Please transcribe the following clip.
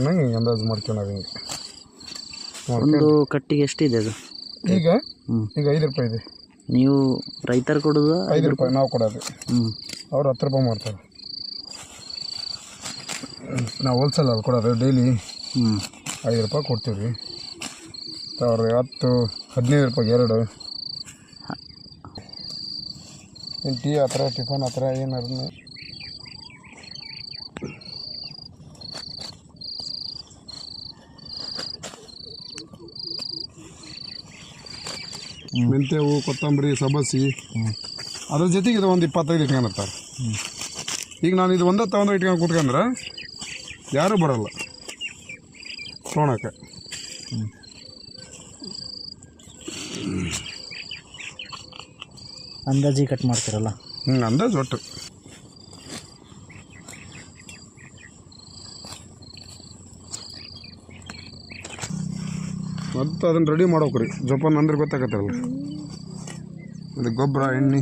ನಂಗೆ ಅಂದಾಜು ಮಾಡ್ಕೊಂಡು ಹಿಂಗೆ ಒಂದು ಕಟ್ಟಿಗೆ ಎಷ್ಟಿದೆ ಅದು ಈಗ ಈಗ 5 ರೂಪಾಯಿ ಇದೆ. ನೀವು ರೈತರು ಕೊಡೋದು 5 ರೂಪಾಯಿ ನಾವು ಕೊಡೋದು. ಅವ್ರು 10 ರೂಪಾಯಿ ಮಾಡ್ತಾರೆ. ನಾವು ಹೋಲ್ಸೇಲ್ ಅಲ್ಲಿ ಕೊಡೋದು ಡೈಲಿ 5 ರೂಪಾಯಿ ಕೊಡ್ತೀವಿ ರೀ. ಅವ್ರು 10-15 ರೂಪಾಯಿಗೆ 2 ಏನು ಟೀ ಆ ಥರ ಟಿಫನ್ ಆ ಥರ ಏನಾರು ಮೆಂತ್ಯ ಹೂವು, ಕೊತ್ತಂಬರಿ, ಸಬ್ಬಸಿ ಅದ್ರ ಜೊತೆಗೆ ಇದು ಒಂದು 25 ಇಟ್ಕೊಂಡಿರ್ತಾರೆ. ಈಗ ನಾನು ಇದು ಒಂದೇ ತಗೊಂಡು ಇಟ್ಕೊಂಡು ಕೂತ್ಕೊಂಡ್ರೆ ಯಾರೂ ಬರೋಲ್ಲ ತೊಗೊಳಕ್ಕೆ. ಅಂದಾಜಿ ಕಟ್ ಮಾಡ್ತೀರಲ್ಲ? ಅಂದಾಜು ಒಟ್ಟು ಮತ್ತು ಅದನ್ನು ರೆಡಿ ಮಾಡ್ಬೇಕು ರೀ. ಜೋಪಾನ ಅಂದ್ರೆ ಗೊತ್ತಾಗತ್ತಲ್ಲ, ಅದು ಗೊಬ್ಬರ, ಎಣ್ಣೆ